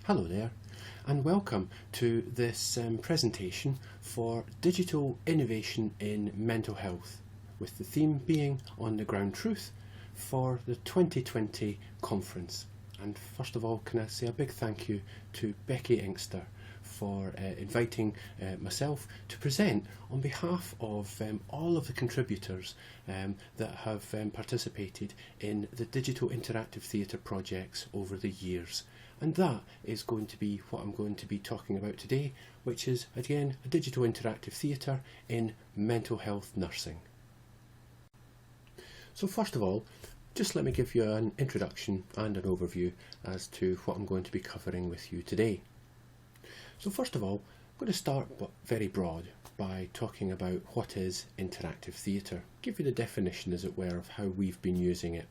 Hello there, and welcome to this presentation for Digital Innovation in Mental Health, with the theme being On the Ground Truth for the 2020 conference. And first of all, can I say a big thank you to Becky Inkster for inviting myself to present on behalf of all of the contributors that have participated in the Digital Interactive Theatre projects over the years. And that is going to be what I'm going to be talking about today, which is, again, a digital interactive theatre in mental health nursing. So first of all, just let me give you an introduction and an overview as to what I'm going to be covering with you today. So first of all, I'm going to start very broad by talking about what is interactive theatre, give you the definition, as it were, of how we've been using it.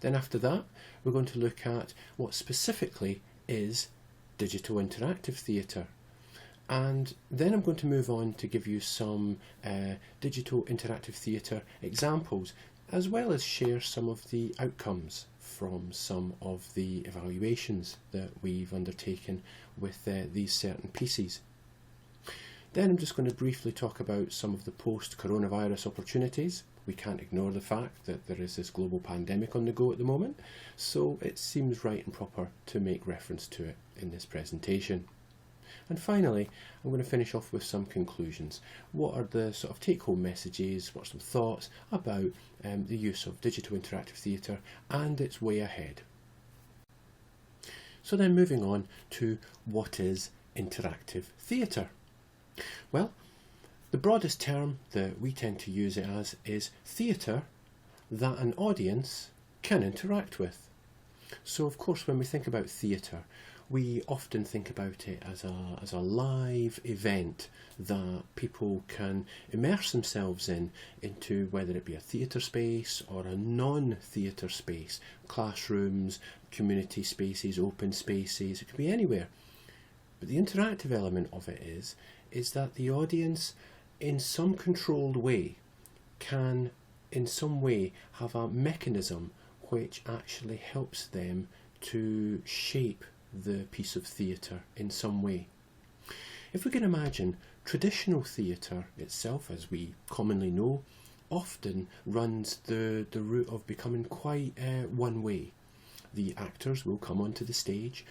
Then after that, we're going to look at what specifically is digital interactive theatre. And then I'm going to move on to give you some digital interactive theatre examples, as well as share some of the outcomes from some of the evaluations that we've undertaken with these certain pieces. Then I'm just going to briefly talk about some of the post-coronavirus opportunities. We can't ignore the fact that there is this global pandemic on the go at the moment, so it seems right and proper to make reference to it in this presentation. And finally, I'm going to finish off with some conclusions. What are the sort of take-home messages, what are some thoughts about the use of digital interactive theatre and its way ahead. So then moving on to what is interactive theatre? Well, the broadest term that we tend to use it as is theatre that an audience can interact with. So of course, when we think about theatre, we often think about it as a live event that people can immerse themselves into, whether it be a theatre space or a non-theatre space, classrooms, community spaces, open spaces, it could be anywhere. But the interactive element of it is that the audience, in some controlled way, can in some way have a mechanism which actually helps them to shape the piece of theatre in some way. If we can imagine, traditional theatre itself, as we commonly know, often runs the route of becoming quite one way. The actors will come onto the stage,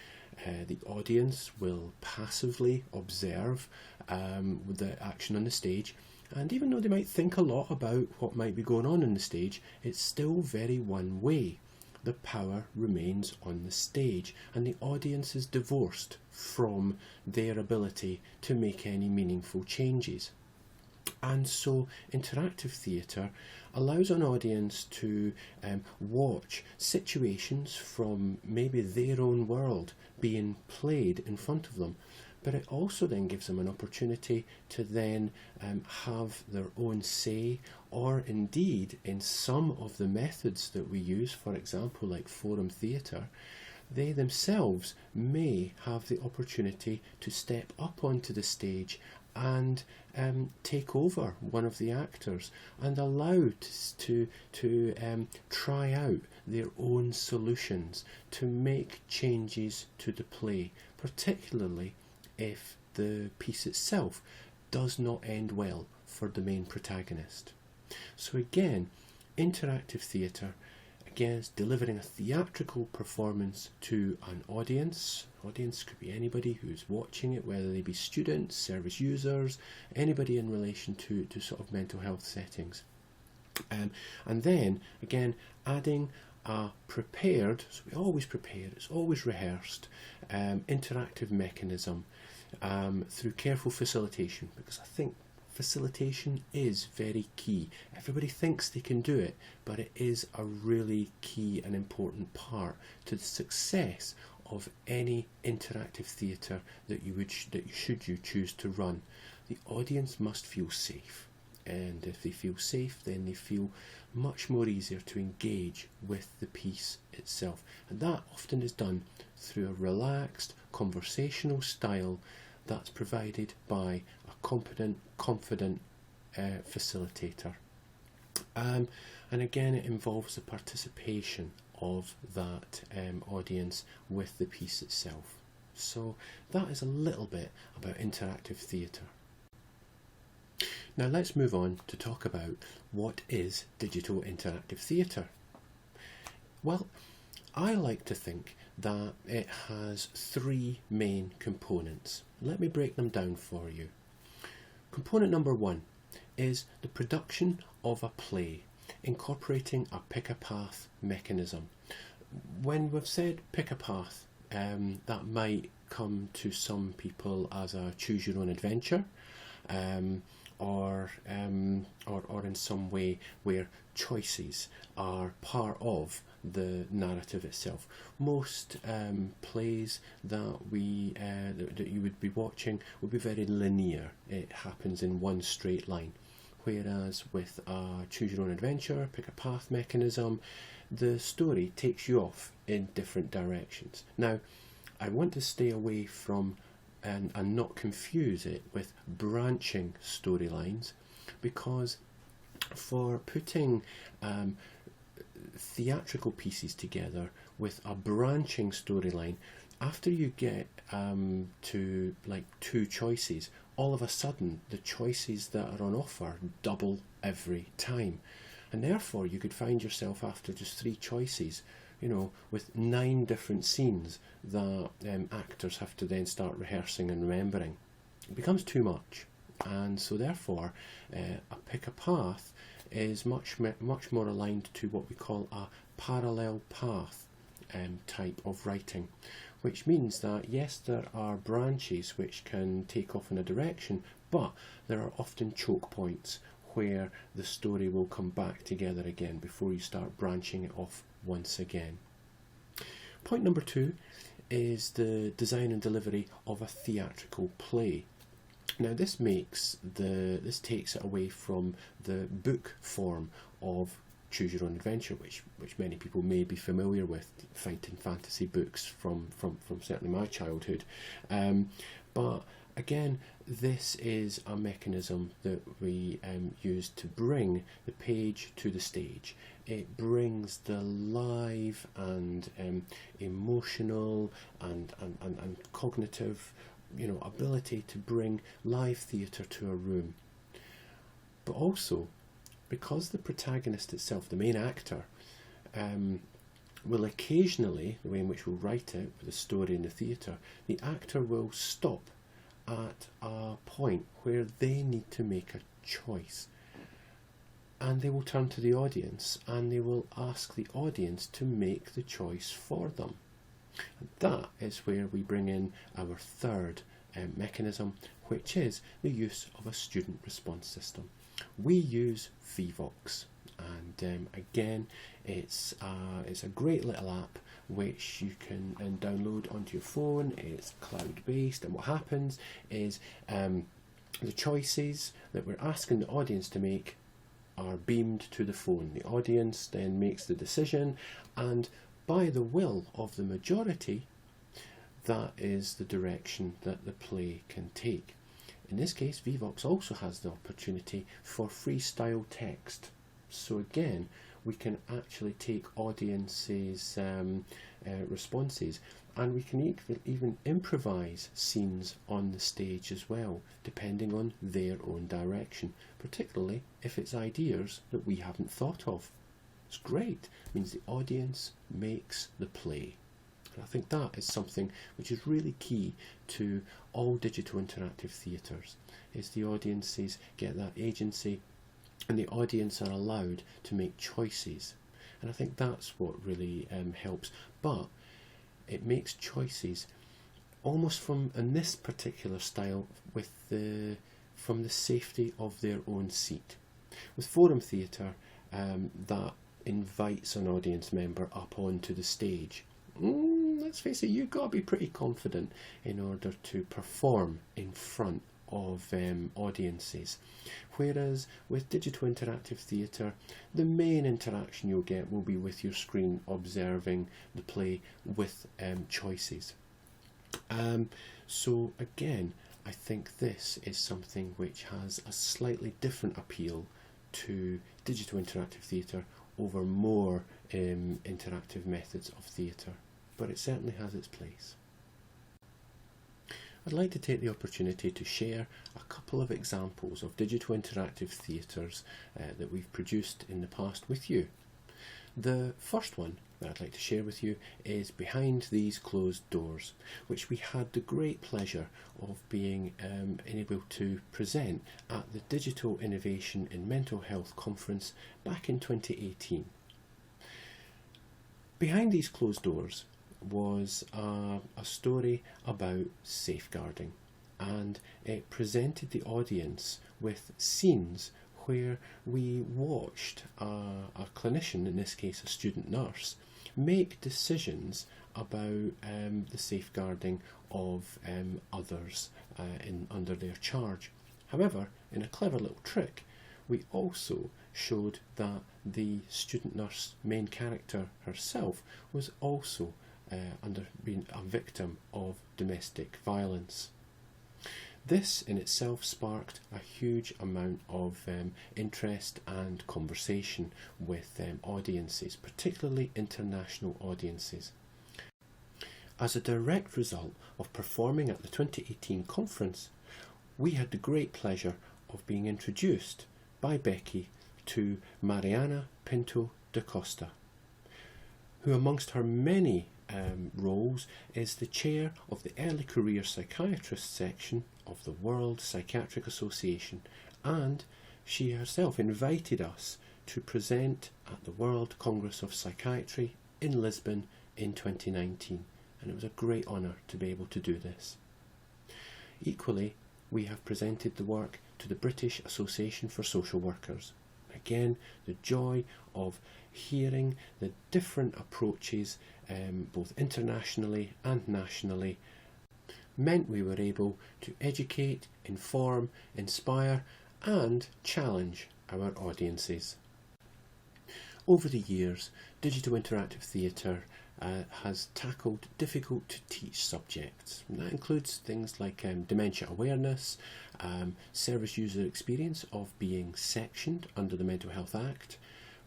the audience will passively observe the action on the stage, and even though they might think a lot about what might be going on the stage, it's still very one way. The power remains on the stage, and the audience is divorced from their ability to make any meaningful changes. And so interactive theatre allows an audience to watch situations from maybe their own world being played in front of them, but it also then gives them an opportunity to then have their own say, or indeed in some of the methods that we use, for example like forum theatre, they themselves may have the opportunity to step up onto the stage and take over one of the actors and allow to try out their own solutions to make changes to the play, particularly if the piece itself does not end well for the main protagonist. So again, interactive theatre, again, is delivering a theatrical performance to an audience. Audience could be anybody who's watching it, whether they be students, service users, anybody in relation to sort of mental health settings. And then, again, adding a prepared, so we always prepare, it's always rehearsed, interactive mechanism through careful facilitation, because I think facilitation is very key. Everybody thinks they can do it, but it is a really key and important part to the success of any interactive theatre that you choose to run. The audience must feel safe, and if they feel safe, then they feel much more easier to engage with the piece itself, and that often is done through a relaxed conversational style that's provided by a competent, confident facilitator. And again, it involves the participation of that audience with the piece itself. So that is a little bit about interactive theatre. Now let's move on to talk about what is digital interactive theatre. Well, I like to think that it has three main components. Let me break them down for you. Component number one is the production of a play, incorporating a pick-a-path mechanism. When we've said pick-a-path, that might come to some people as a choose-your-own-adventure, or in some way where choices are part of the narrative itself. Most plays that that you would be watching would be very linear. It happens in one straight line. Whereas with a choose-your-own-adventure, pick-a-path mechanism, the story takes you off in different directions. Now, I want to stay away from and not confuse it with branching storylines, because for putting theatrical pieces together with a branching storyline, after you get to like two choices, all of a sudden the choices that are on offer double every time, and therefore you could find yourself after just three choices, with 9 different scenes that actors have to then start rehearsing and remembering. It becomes too much, and so therefore a pick-a-path is much more aligned to what we call a parallel path type of writing, which means that yes, there are branches which can take off in a direction, but there are often choke points where the story will come back together again before you start branching it off once again. Point number 2 is the design and delivery of a theatrical play. Now this takes it away from the book form of Choose Your Own Adventure, which many people may be familiar with, fighting fantasy books from certainly my childhood. But again, this is a mechanism that we use to bring the page to the stage. It brings the live and emotional and cognitive ability to bring live theatre to a room. But also, because the protagonist itself, the main actor, will occasionally, the way in which we'll write it with the story in the theatre, the actor will stop at a point where they need to make a choice, and they will turn to the audience and they will ask the audience to make the choice for them. And that is where we bring in our third mechanism, which is the use of a student response system. We use Vivox, and again, it's a great little app which you can download onto your phone. It's cloud-based, and what happens is the choices that we're asking the audience to make are beamed to the phone. The audience then makes the decision, and by the will of the majority, that is the direction that the play can take. In this case, Vivox also has the opportunity for freestyle text. So again, we can actually take audiences' responses, and we can even improvise scenes on the stage as well, depending on their own direction, particularly if it's ideas that we haven't thought of. It's great. It means the audience makes the play. And I think that is something which is really key to all digital interactive theatres, is the audiences get that agency, and the audience are allowed to make choices. And I think that's what really helps. But it makes choices almost in this particular style from the safety of their own seat. With forum theatre, that invites an audience member up onto the stage. Let's face it, you've got to be pretty confident in order to perform in front of audiences. Whereas with digital interactive theatre, the main interaction you'll get will be with your screen, observing the play with choices. So again, I think this is something which has a slightly different appeal to digital interactive theatre over more interactive methods of theatre, but it certainly has its place. I'd like to take the opportunity to share a couple of examples of digital interactive theatres that we've produced in the past with you. The first one that I'd like to share with you is Behind These Closed Doors, which we had the great pleasure of being able to present at the Digital Innovation in Mental Health Conference back in 2018. Behind These Closed Doors was a story about safeguarding, and it presented the audience with scenes where we watched a clinician, in this case a student nurse, make decisions about the safeguarding of others under their charge. However, in a clever little trick, we also showed that the student nurse main character herself was also being a victim of domestic violence. This in itself sparked a huge amount of interest and conversation with audiences, particularly international audiences. As a direct result of performing at the 2018 conference, we had the great pleasure of being introduced by Becky to Mariana Pinto da Costa, who amongst her many roles is the chair of the Early Career Psychiatrist section of the World Psychiatric Association, and she herself invited us to present at the World Congress of Psychiatry in Lisbon in 2019, and it was a great honour to be able to do this. Equally, we have presented the work to the British Association for Social Workers. Again, the joy of hearing the different approaches, both internationally and nationally, meant we were able to educate, inform, inspire and challenge our audiences. Over the years, digital interactive theatre has tackled difficult to teach subjects, and that includes things like dementia awareness, service user experience of being sectioned under the Mental Health Act.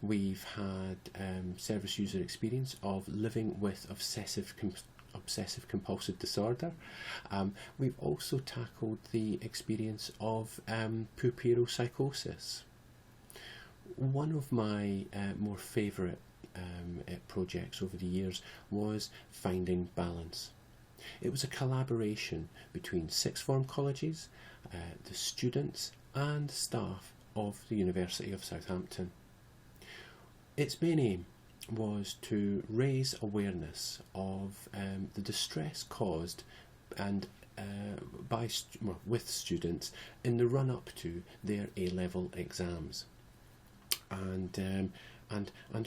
We've had service user experience of living with obsessive compulsive disorder. We've also tackled the experience of puerperal One of my more favourite projects over the years was Finding Balance. It was a collaboration between sixth form colleges, the students and staff of the University of Southampton. Its main aim was to raise awareness of the distress caused and with students in the run-up to their A-level exams, and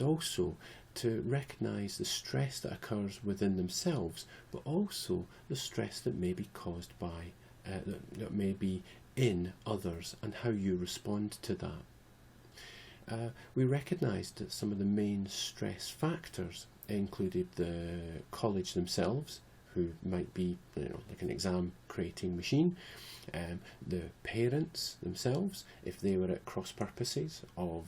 also to recognise the stress that occurs within themselves, but also the stress that may be caused by that may be in others, and how you respond to that. We recognised that some of the main stress factors included the college themselves, who might be like an exam creating machine, the parents themselves, if they were at cross purposes of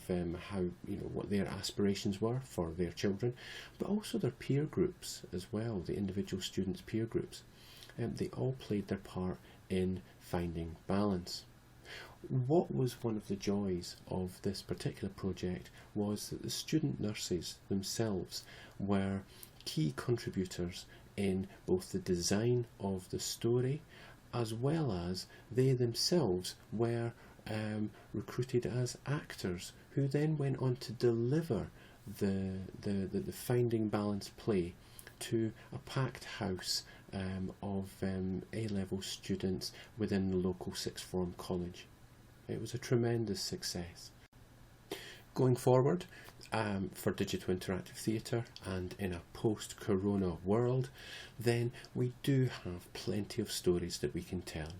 how what their aspirations were for their children, but also their peer groups as well, the individual students' peer groups. They all played their part in finding balance. What was one of the joys of this particular project was that the student nurses themselves were key contributors in both the design of the story, as well as they themselves were recruited as actors, who then went on to deliver the Finding Balance play to a packed house of A-level students within the local sixth form college. It was a tremendous success. Going forward, for digital interactive theatre and in a post-corona world, then we do have plenty of stories that we can tell.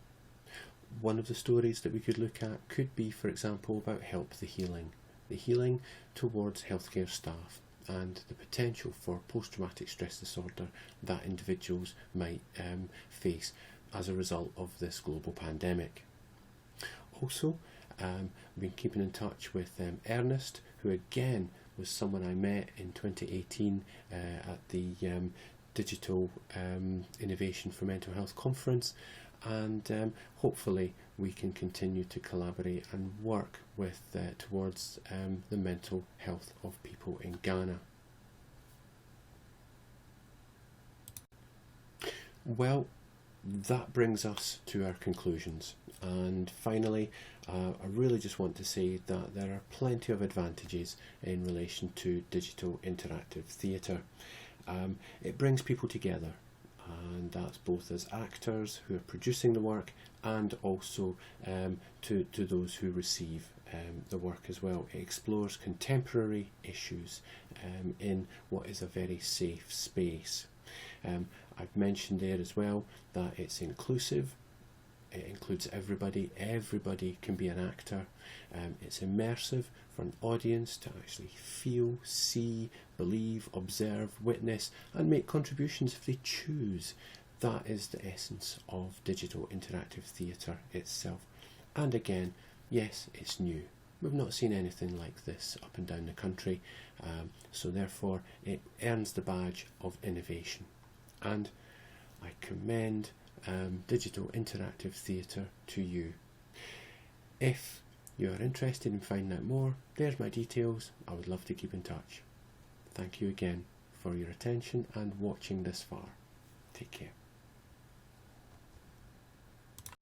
One of the stories that we could look at could be, for example, about Help the healing towards healthcare staff, and the potential for post-traumatic stress disorder that individuals might face as a result of this global pandemic. Also, I've been keeping in touch with who again was someone I met in 2018 at the Digital Innovation for Mental Health conference, and hopefully we can continue to collaborate and work with towards the mental health of people in Ghana. Well, that brings us to our conclusions, and finally I really just want to say that there are plenty of advantages in relation to digital interactive theatre. It brings people together, and that's both as actors who are producing the work and also to those who receive the work as well. It explores contemporary issues in what is a very safe space. I've mentioned there as well that it's inclusive. It includes everybody. Everybody can be an actor. It's immersive for an audience to actually feel, see, believe, observe, witness and make contributions if they choose. That is the essence of digital interactive theatre itself. And again, yes, it's new. We've not seen anything like this up and down the country, so therefore it earns the badge of innovation. And I commend digital interactive theatre to you. If you are interested in finding out more, there's my details. I would love to keep in touch. Thank you again for your attention and watching this far. Take care.